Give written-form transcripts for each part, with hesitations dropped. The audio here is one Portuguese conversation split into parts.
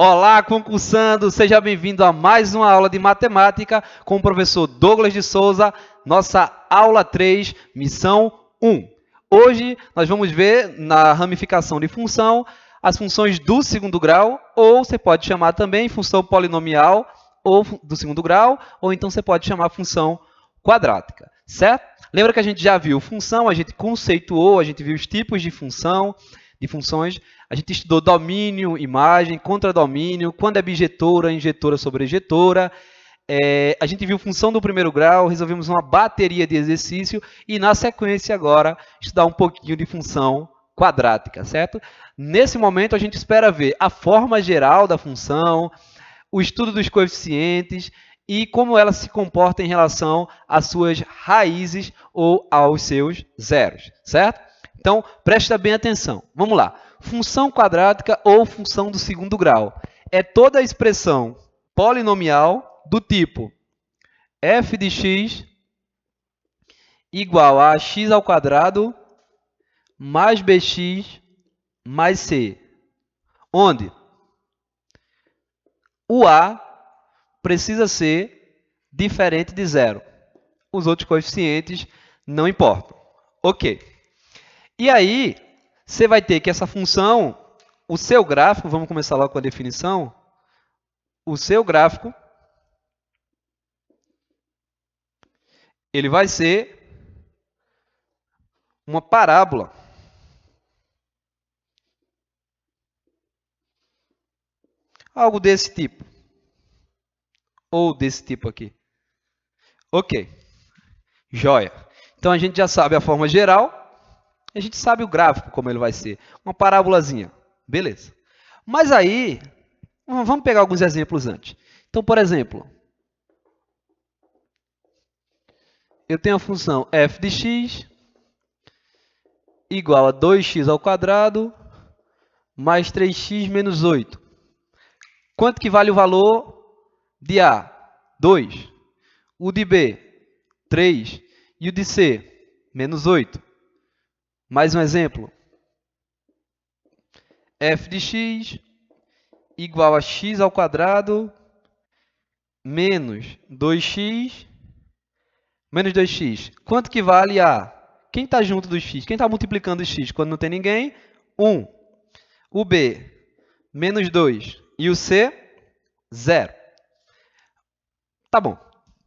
Olá, concursando! Seja bem-vindo a mais uma aula de matemática com o professor Douglas de Souza, nossa aula 3, missão 1. Hoje nós vamos ver na ramificação de função as funções do segundo grau, ou você pode chamar também função polinomial ou do segundo grau, ou então você pode chamar função quadrática, certo? Lembra que a gente já viu função, a gente conceituou, a gente viu os tipos de funções. A gente estudou domínio, imagem, contradomínio, quando é bijetora, injetora sobre ejetora. A gente viu função do primeiro grau, resolvemos uma bateria de exercício e, na sequência, agora, estudar um pouquinho de função quadrática, certo? Nesse momento, a gente espera ver a forma geral da função, o estudo dos coeficientes e como ela se comporta em relação às suas raízes ou aos seus zeros, certo? Então, presta bem atenção. Vamos lá. Função quadrática ou função do segundo grau é toda a expressão polinomial do tipo f de x igual a x ao quadrado mais bx mais c, onde o a precisa ser diferente de zero. Os outros coeficientes não importam. Ok. E aí, você vai ter que essa função, o seu gráfico, vamos começar logo com a definição, o seu gráfico, ele vai ser uma parábola. Algo desse tipo. Ou desse tipo aqui. Ok. Joia. Então, a gente já sabe a forma geral, a gente sabe o gráfico, como ele vai ser. Uma parábolazinha. Beleza. Mas aí, vamos pegar alguns exemplos antes. Então, por exemplo, eu tenho a função f de x igual a 2x ao quadrado mais 3x menos 8. Quanto que vale o valor de A? 2. O de B? 3. E o de C? Menos 8. Mais um exemplo. F de x igual a x ao quadrado menos 2x menos 2x. Quanto que vale A? Quem está junto do x? Quem está multiplicando o x? Quando não tem ninguém, 1. O B, menos 2. E o C, 0. Tá bom.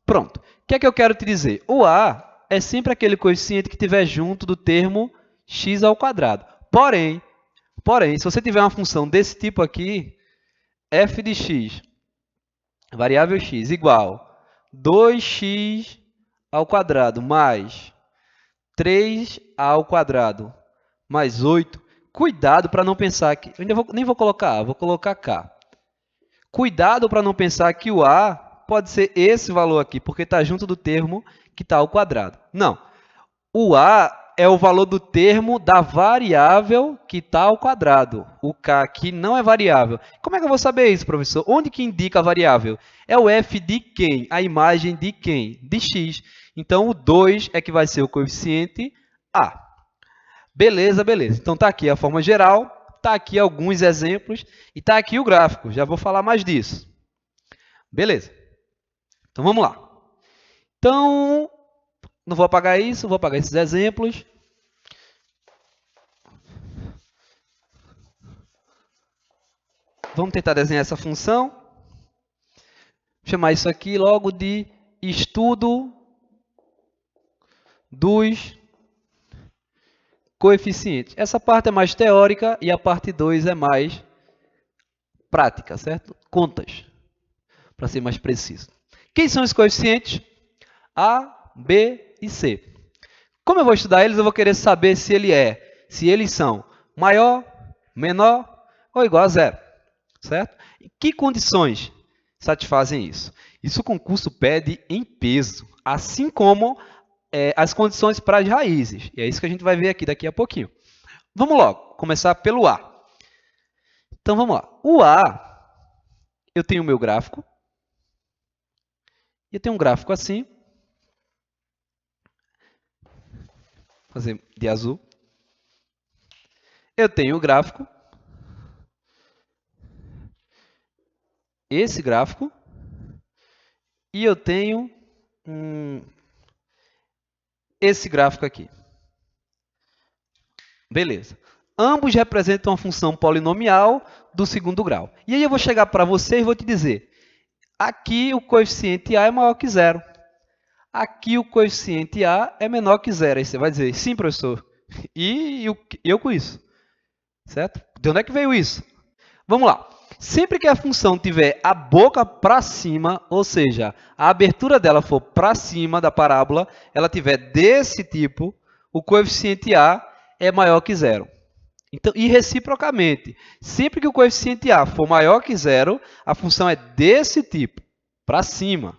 Pronto. O que é que eu quero te dizer? O A é sempre aquele coeficiente que estiver junto do termo x ao quadrado. Porém, se você tiver uma função desse tipo aqui, f de x, variável x, igual 2x ao quadrado mais 3 ao quadrado mais 8, cuidado para não pensar que... Eu nem vou colocar A, vou colocar K. Cuidado para não pensar que o A pode ser esse valor aqui, porque está junto do termo que está ao quadrado. Não. O A é o valor do termo da variável que está ao quadrado. O K aqui não é variável. Como é que eu vou saber isso, professor? Onde que indica a variável? É o f de quem? A imagem de quem? De x. Então, o 2 é que vai ser o coeficiente A. Beleza, beleza. Então, está aqui a forma geral, está aqui alguns exemplos e está aqui o gráfico. Já vou falar mais disso. Beleza. Então, vamos lá. Então, não vou apagar isso, vou apagar esses exemplos. Vamos tentar desenhar essa função. Vou chamar isso aqui logo de estudo dos coeficientes. Essa parte é mais teórica e a parte 2 é mais prática, certo? Contas, para ser mais preciso. Quem são os coeficientes? A, B e C. Como eu vou estudar eles, eu vou querer saber se eles são maior, menor ou igual a zero, certo? Em que condições satisfazem isso? Isso o concurso pede em peso, assim como as condições para as raízes. E é isso que a gente vai ver aqui daqui a pouquinho. Vamos logo, começar pelo A. Então, vamos lá. O A, eu tenho o meu gráfico. E eu tenho um gráfico assim. Vou fazer de azul. Eu tenho o gráfico. esse gráfico e eu tenho esse gráfico aqui. Beleza. Ambos representam uma função polinomial do segundo grau. E aí eu vou chegar para você e vou te dizer, aqui o coeficiente A é maior que zero. Aqui o coeficiente A é menor que zero. Aí você vai dizer, sim, professor. E eu com isso. Certo? De onde é que veio isso? Vamos lá. Sempre que a função tiver a boca para cima, ou seja, a abertura dela for para cima da parábola, ela tiver desse tipo, o coeficiente A é maior que zero. Então, e reciprocamente, sempre que o coeficiente A for maior que zero, a função é desse tipo, para cima.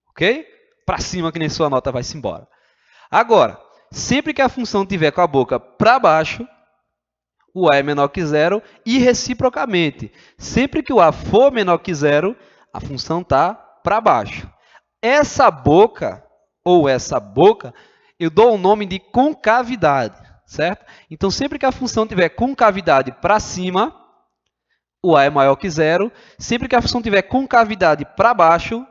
Ok? Para cima, que nem sua nota vai-se embora. Agora, sempre que a função tiver com a boca para baixo, o A é menor que zero e reciprocamente. Sempre que o A for menor que zero, a função está para baixo. Essa boca, ou essa boca, eu dou o nome de concavidade, certo? Então, sempre que a função tiver concavidade para cima, o A é maior que zero. Sempre que a função tiver concavidade para baixo,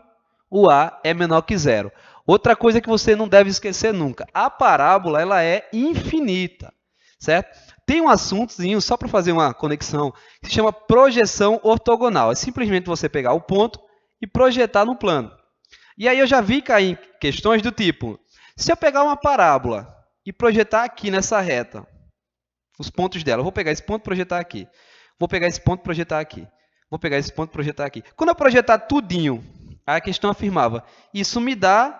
o A é menor que zero. Outra coisa que você não deve esquecer nunca, a parábola ela é infinita, certo? Tem um assuntozinho, só para fazer uma conexão, que se chama projeção ortogonal. É simplesmente você pegar o ponto e projetar no plano. E aí eu já vi cair em questões do tipo, se eu pegar uma parábola e projetar aqui nessa reta, os pontos dela, eu vou pegar esse ponto e projetar aqui. Vou pegar esse ponto e projetar aqui. Vou pegar esse ponto e projetar aqui. Quando eu projetar tudinho, a questão afirmava, isso me dá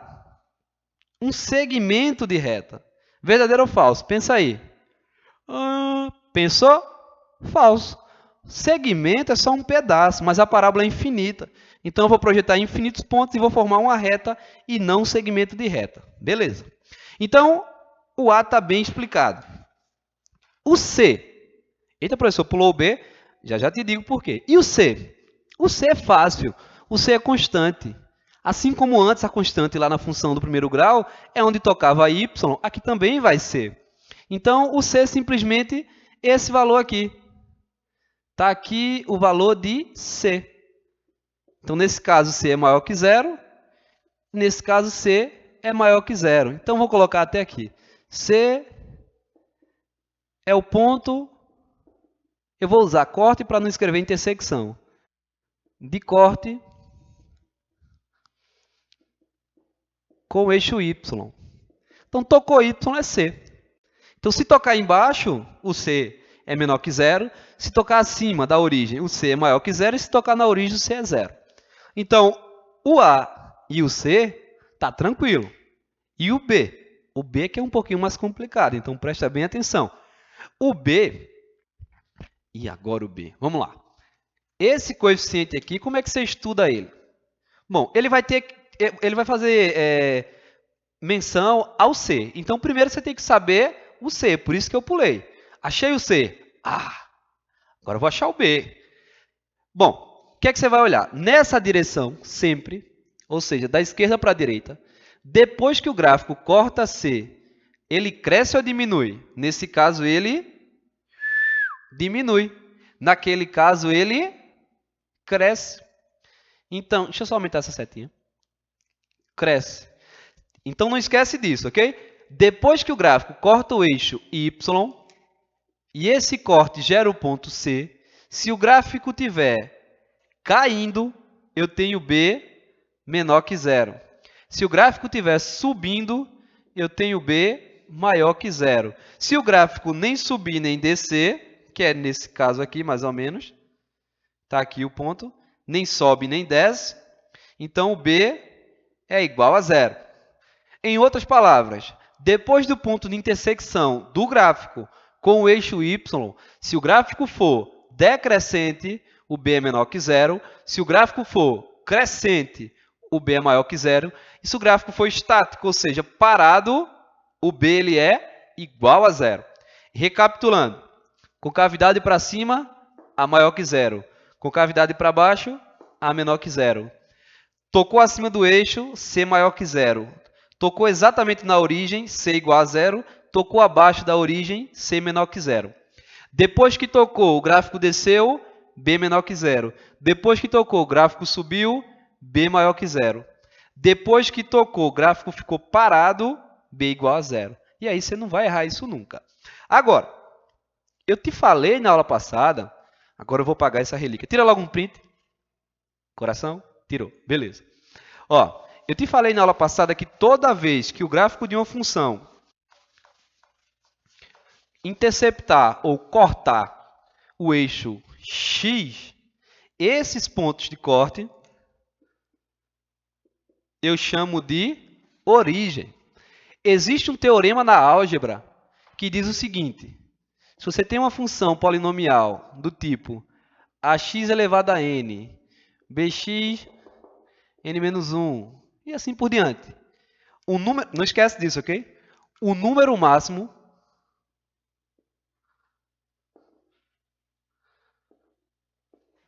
um segmento de reta. Verdadeiro ou falso? Pensa aí. Pensou? Falso. Segmento é só um pedaço, mas a parábola é infinita. Então, eu vou projetar infinitos pontos e vou formar uma reta e não um segmento de reta. Beleza. Então, o A está bem explicado. O C. Eita, professor, pulou o B. Já te digo por quê. E o C? O C é fácil. O C é constante. Assim como antes a constante lá na função do primeiro grau é onde tocava y, aqui também vai ser. Então, o C é simplesmente esse valor aqui. Está aqui o valor de C. Então, nesse caso, C é maior que zero. Nesse caso, C é maior que zero. Então, vou colocar até aqui. C é o ponto. Eu vou usar corte para não escrever intersecção. De corte com o eixo Y. Então, tocou Y é C. Então, se tocar embaixo, o C é menor que zero. Se tocar acima da origem, o C é maior que zero. E se tocar na origem, o C é zero. Então, o A e o C está tranquilo. E o B? O B que é um pouquinho mais complicado. Então, presta bem atenção. O B... E agora o B? Vamos lá. Esse coeficiente aqui, como é que você estuda ele? Bom, ele vai fazer menção ao C. Então, primeiro você tem que saber o C, por isso que eu pulei. Achei o C. Agora eu vou achar o B. Bom, o que é que você vai olhar? Nessa direção, sempre, ou seja, da esquerda para a direita, depois que o gráfico corta C, ele cresce ou diminui? Nesse caso, ele diminui. Naquele caso, ele cresce. Então, deixa eu só aumentar essa setinha. Cresce. Então, não esquece disso, ok? Depois que o gráfico corta o eixo Y, e esse corte gera o ponto C, se o gráfico estiver caindo, eu tenho B menor que zero. Se o gráfico estiver subindo, eu tenho B maior que zero. Se o gráfico nem subir nem descer, que é nesse caso aqui, mais ou menos, está aqui o ponto, nem sobe nem desce, então o B é igual a zero. Em outras palavras, depois do ponto de intersecção do gráfico com o eixo Y, se o gráfico for decrescente, o B é menor que zero. Se o gráfico for crescente, o B é maior que zero. E se o gráfico for estático, ou seja, parado, o B ele é igual a zero. Recapitulando, concavidade para cima, A maior que zero. Concavidade para baixo, A menor que zero. Tocou acima do eixo, C maior que zero. Tocou exatamente na origem, C igual a zero. Tocou abaixo da origem, C menor que zero. Depois que tocou, o gráfico desceu, B menor que zero. Depois que tocou, o gráfico subiu, B maior que zero. Depois que tocou, o gráfico ficou parado, B igual a zero. E aí você não vai errar isso nunca. Agora, eu te falei na aula passada, agora eu vou apagar essa relíquia. Tira logo um print. Coração? Tirou. Beleza. Ó, eu te falei na aula passada que toda vez que o gráfico de uma função interceptar ou cortar o eixo x, esses pontos de corte eu chamo de origem. Existe um teorema na álgebra que diz o seguinte: se você tem uma função polinomial do tipo ax elevado a n, bx, n-1, e assim por diante. O número, não esquece disso, ok? O número máximo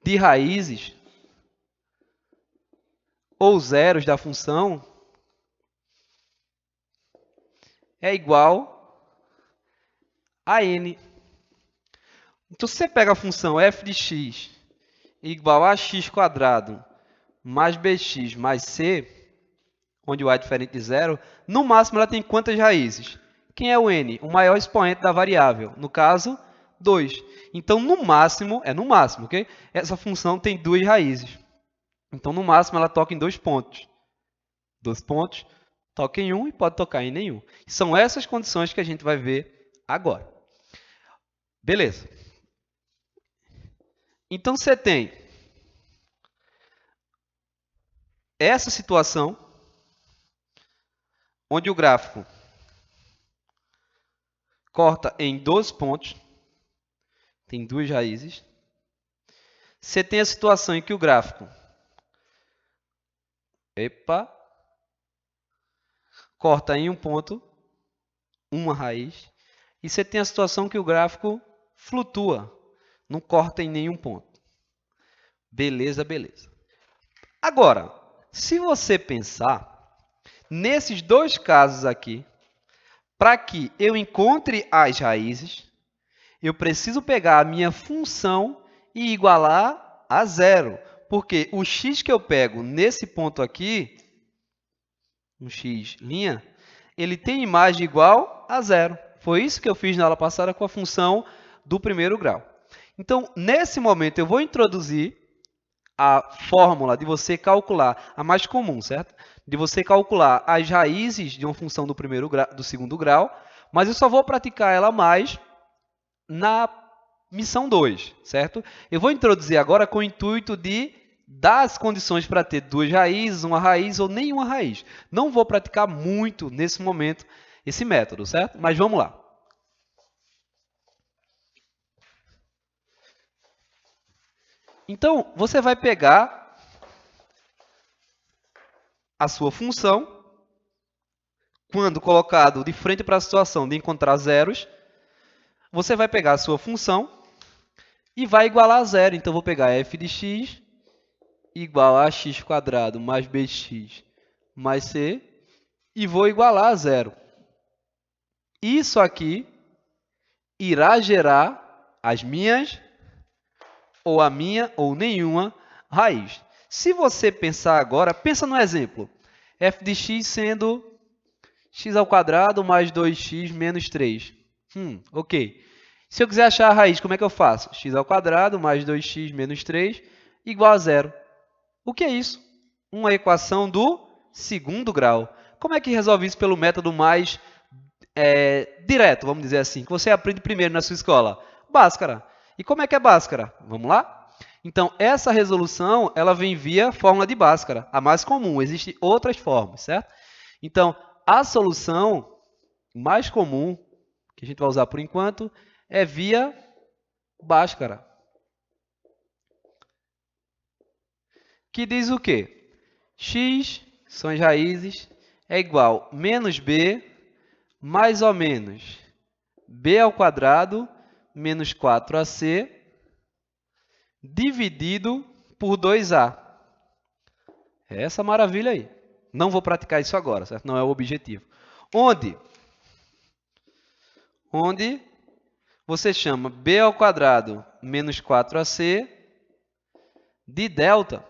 de raízes ou zeros da função é igual a n. Então, se você pega a função f de x igual a x² mais bx mais c, onde o a é diferente de zero, no máximo ela tem quantas raízes? Quem é o n? O maior expoente da variável. No caso, 2. Então, no máximo, ok? Essa função tem 2 raízes. Então, no máximo, ela toca em 2 pontos. 2 pontos, toca em um e pode tocar em nenhum. São essas condições que a gente vai ver agora. Beleza. Então, você tem essa situação onde o gráfico corta em 2 pontos, tem 2 raízes. Você tem a situação em que o gráfico corta em um ponto, uma raiz. E você tem a situação que o gráfico flutua, não corta em nenhum ponto. Beleza, beleza. Agora, se você pensar, nesses dois casos aqui, para que eu encontre as raízes, eu preciso pegar a minha função e igualar a zero. Porque o x que eu pego nesse ponto aqui, um x', ele tem imagem igual a zero. Foi isso que eu fiz na aula passada com a função do primeiro grau. Então, nesse momento, eu vou introduzir a fórmula de você calcular, a mais comum, certo? De você calcular as raízes de uma função do segundo grau, mas eu só vou praticar ela mais na missão 2, certo? Eu vou introduzir agora com o intuito de dar as condições para ter 2 raízes, uma raiz ou nenhuma raiz. Não vou praticar muito nesse momento esse método, certo? Mas vamos lá. Então, você vai pegar a sua função, quando colocado de frente para a situação de encontrar zeros, você vai pegar a sua função e vai igualar a zero. Então, vou pegar f de x igual a x² mais bx mais c e vou igualar a zero. Isso aqui irá gerar as minhas, ou a minha, ou nenhuma raiz. Se você pensar agora, pensa no exemplo. F de x sendo x² mais 2x menos 3. Ok. Se eu quiser achar a raiz, como é que eu faço? x² mais 2x menos 3 igual a zero. O que é isso? Uma equação do segundo grau. Como é que resolve isso pelo método mais direto, vamos dizer assim, que você aprende primeiro na sua escola? Bhaskara. E como é que é Bhaskara? Vamos lá? Então, essa resolução ela vem via fórmula de Bhaskara, a mais comum. Existem outras formas, certo? Então, a solução mais comum, que a gente vai usar por enquanto, é via Bhaskara. Que diz o quê? X, são as raízes, é igual a menos b, mais ou menos b² menos 4ac, dividido por 2a. É essa maravilha aí. Não vou praticar isso agora, certo? Não é o objetivo. Onde você chama b² menos 4ac de delta.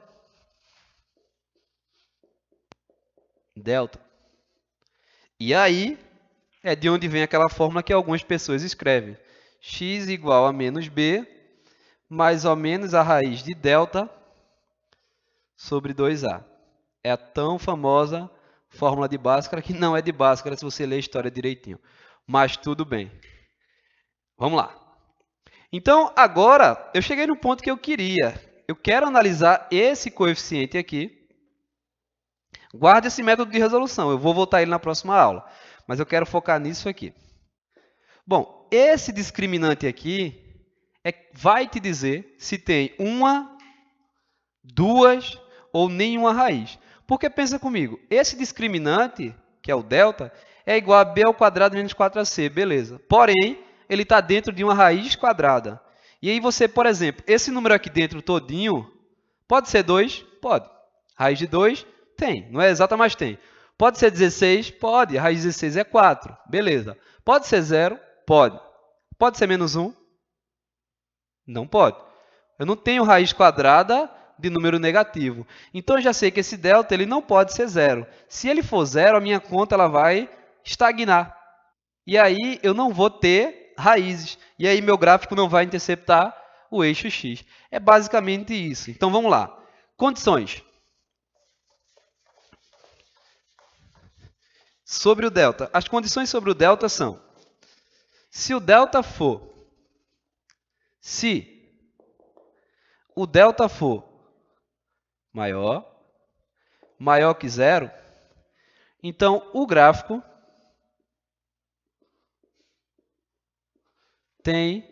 Delta. E aí é de onde vem aquela fórmula que algumas pessoas escrevem. X igual a menos b, mais ou menos a raiz de delta sobre 2a. É a tão famosa fórmula de Bhaskara, que não é de Bhaskara se você ler a história direitinho. Mas tudo bem. Vamos lá. Então, agora, eu cheguei no ponto que eu queria. Eu quero analisar esse coeficiente aqui. Guarde esse método de resolução. Eu vou voltar ele na próxima aula. Mas eu quero focar nisso aqui. Bom, esse discriminante aqui vai te dizer se tem uma, duas ou nenhuma raiz. Porque pensa comigo, esse discriminante, que é o delta, é igual a b ao quadrado menos 4ac, beleza. Porém, ele está dentro de uma raiz quadrada. E aí você, por exemplo, esse número aqui dentro todinho, pode ser 2? Pode. Raiz de 2? Tem. Não é exata, mas tem. Pode ser 16? Pode. A raiz de 16 é 4. Beleza. Pode ser 0? Pode. Pode ser menos 1? Não pode. Eu não tenho raiz quadrada de número negativo. Então, eu já sei que esse delta ele não pode ser 0. Se ele for 0, a minha conta ela vai estagnar. E aí, eu não vou ter raízes. E aí, meu gráfico não vai interceptar o eixo x. É basicamente isso. Então, vamos lá. Condições. Sobre o delta. As condições sobre o delta são: se o delta for maior que zero, então o gráfico tem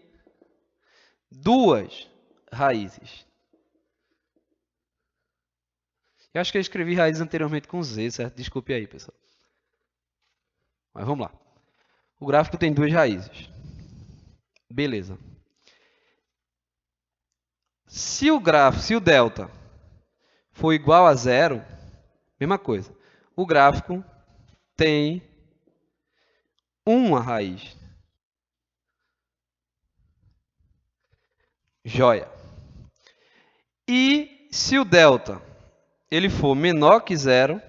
duas raízes. Eu acho que eu escrevi raízes anteriormente com z, certo? Desculpe aí, pessoal. Mas vamos lá. O gráfico tem duas raízes. Beleza. Se o delta for igual a zero, mesma coisa. O gráfico tem uma raiz. Joia. E se o delta ele for menor que zero,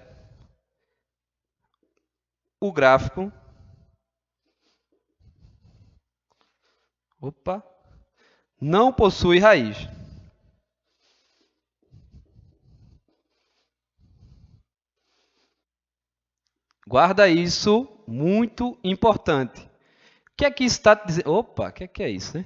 o gráfico não possui raiz. Guarda isso, muito importante. O que é que está dizendo? Opa, o que é isso, né?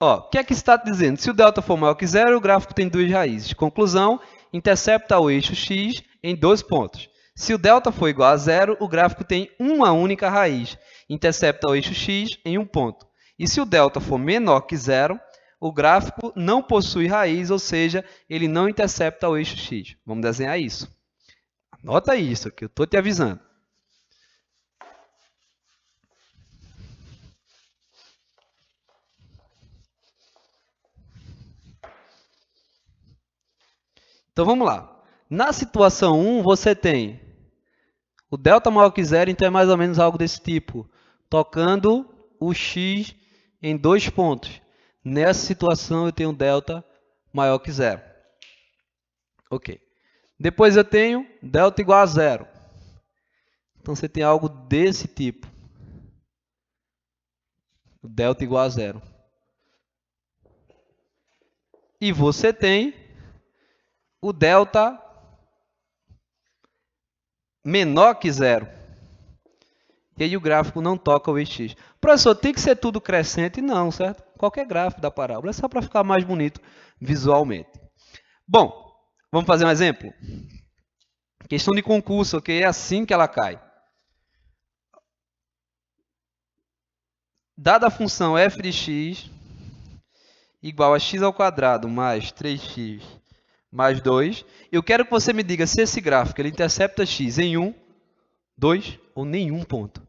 Ó, o que é que está dizendo? Se o delta for maior que zero, o gráfico tem duas raízes. Conclusão, intercepta o eixo x em 2 pontos. Se o delta for igual a zero, o gráfico tem uma única raiz. Intercepta o eixo x em 1 ponto. E se o delta for menor que zero, o gráfico não possui raiz, ou seja, ele não intercepta o eixo x. Vamos desenhar isso. Anota isso, que eu estou te avisando. Então, vamos lá. Na situação 1, você tem o delta maior que zero, então é mais ou menos algo desse tipo. Tocando o x em 2 pontos. Nessa situação, eu tenho delta maior que zero. Ok. Depois eu tenho delta igual a zero. Então, você tem algo desse tipo. Delta igual a zero. E você tem o delta menor que zero. E aí o gráfico não toca o eixo x. Professor, tem que ser tudo crescente? Não, certo? Qualquer gráfico da parábola. É só para ficar mais bonito visualmente. Bom, vamos fazer um exemplo? Questão de concurso, ok? É assim que ela cai. Dada a função f de x igual a x ao quadrado mais 3x mais 2, eu quero que você me diga se esse gráfico ele intercepta x em 1, 2 ou nenhum ponto.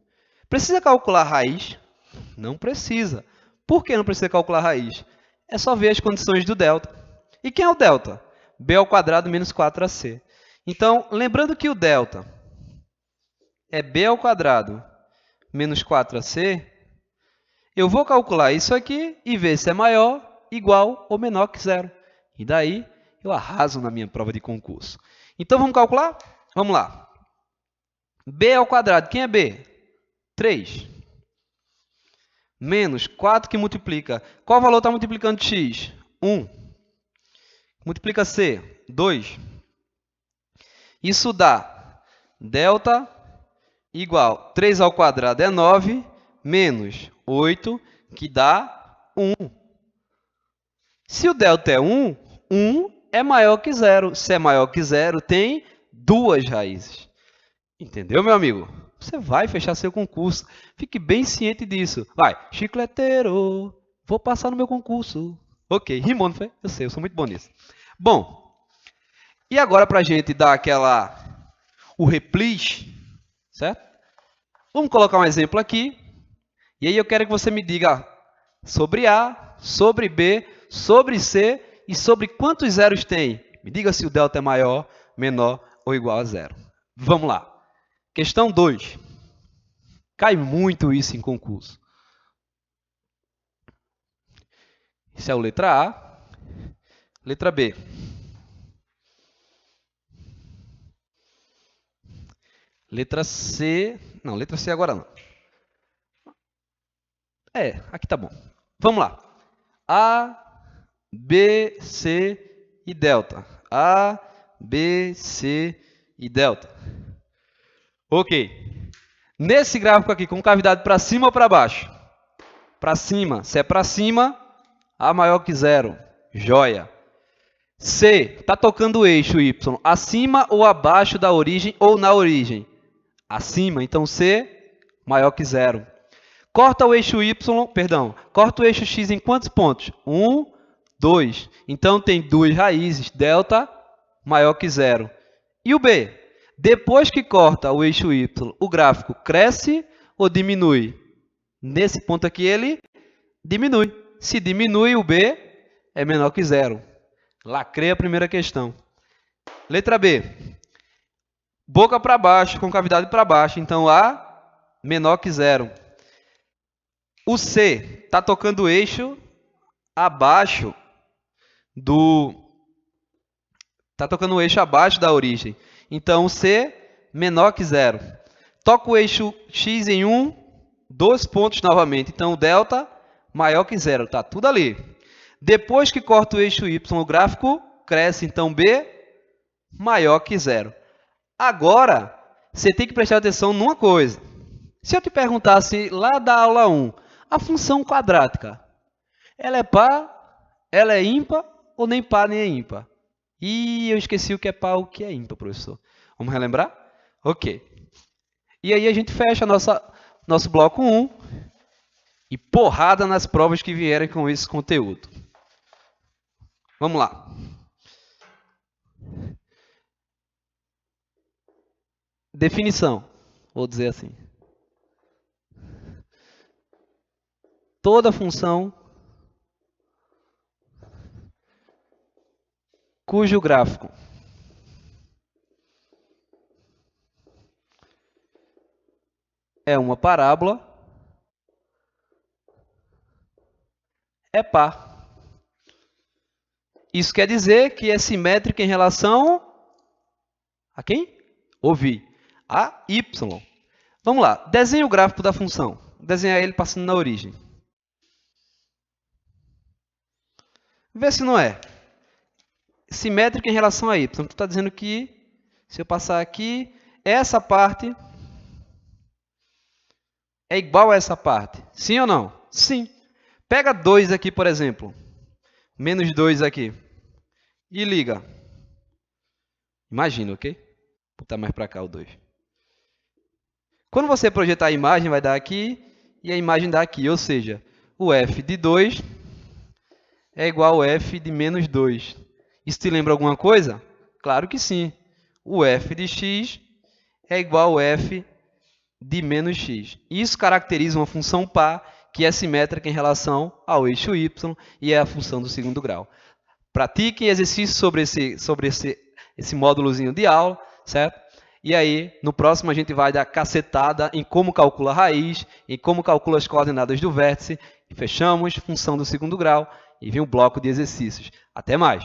Precisa calcular a raiz? Não precisa. Por que não precisa calcular a raiz? É só ver as condições do delta. E quem é o delta? b ao quadrado menos 4ac. Então, lembrando que o delta é b ao quadrado menos 4ac, eu vou calcular isso aqui e ver se é maior, igual ou menor que zero. E daí eu arraso na minha prova de concurso. Então vamos calcular? Vamos lá. B ao quadrado. Quem é B? 3. Menos 4 que multiplica. Qual valor está multiplicando x? 1. Multiplica C. 2. Isso dá delta igual 3 ao quadrado é 9, menos 8, que dá 1. Se o delta é 1, 1 é maior que 0. Se é maior que 0, tem duas raízes. Entendeu, meu amigo? Você vai fechar seu concurso. Fique bem ciente disso. Vai, chicleteiro, vou passar no meu concurso. Ok, rimou, não foi? Eu sei, eu sou muito bom nisso. Bom, e agora para a gente dar o replis, certo? Vamos colocar um exemplo aqui. E aí eu quero que você me diga sobre A, sobre B, sobre C e sobre quantos zeros tem. Me diga se o delta é maior, menor ou igual a 0. Vamos lá. Questão 2. Cai muito isso em concurso. Isso é o letra A. Letra B. Letra C. Não, letra C agora não. Aqui tá bom. Vamos lá. A, B, C e delta. A, B, C e delta. Ok. Nesse gráfico aqui, com cavidade para cima ou para baixo? Para cima. Se é para cima, A maior que 0. Joia. C. Está tocando o eixo Y. Acima ou abaixo da origem ou na origem? Acima. Então, C maior que 0. Corta o eixo Y, perdão. Corta o eixo X em quantos pontos? 1, 2. Então, tem duas raízes. Delta maior que 0. E o B? Depois que corta o eixo Y, o gráfico cresce ou diminui? Nesse ponto aqui, ele diminui. Se diminui, o B é menor que 0. Lacrei a primeira questão. Letra B. Boca para baixo, com cavidade para baixo. Então, A menor que 0. O C está tocando o eixo abaixo Está tocando o eixo abaixo da origem. Então, o C menor que 0. Toca o eixo X em 1, 2 pontos novamente. Então, o delta maior que 0. Está tudo ali. Depois que corta o eixo Y, o gráfico cresce. Então, B maior que 0. Agora, você tem que prestar atenção numa coisa. Se eu te perguntasse lá da aula 1, a função quadrática, ela é par, ela é ímpar ou nem par nem é ímpar? Ih, eu esqueci o que é par, o que é ímpar, professor. Vamos relembrar? Ok. E aí a gente fecha nosso bloco 1 e porrada nas provas que vierem com esse conteúdo. Vamos lá. Definição, vou dizer assim. Toda função cujo gráfico é uma parábola é par. Isso quer dizer que é simétrica em relação a quem? Ouvi. A y. Vamos lá. Desenhe o gráfico da função. Desenhar ele passando na origem. Vê se não é. Simétrica em relação a y. Tu está dizendo que, se eu passar aqui, essa parte é igual a essa parte. Sim ou não? Sim. Pega 2 aqui, por exemplo. Menos 2 aqui. E liga. Imagina, ok? Vou botar mais para cá o 2. Quando você projetar a imagem, vai dar aqui. E a imagem dá aqui. Ou seja, o f de 2 é igual ao f de menos 2. Isso te lembra alguma coisa? Claro que sim. O f de x é igual ao f de menos x. Isso caracteriza uma função par que é simétrica em relação ao eixo y e é a função do segundo grau. Pratiquem exercícios sobre esse módulozinho de aula, certo? E aí, no próximo, a gente vai dar cacetada em como calcula a raiz, em como calcula as coordenadas do vértice. E fechamos, função do segundo grau, e vem o bloco de exercícios. Até mais!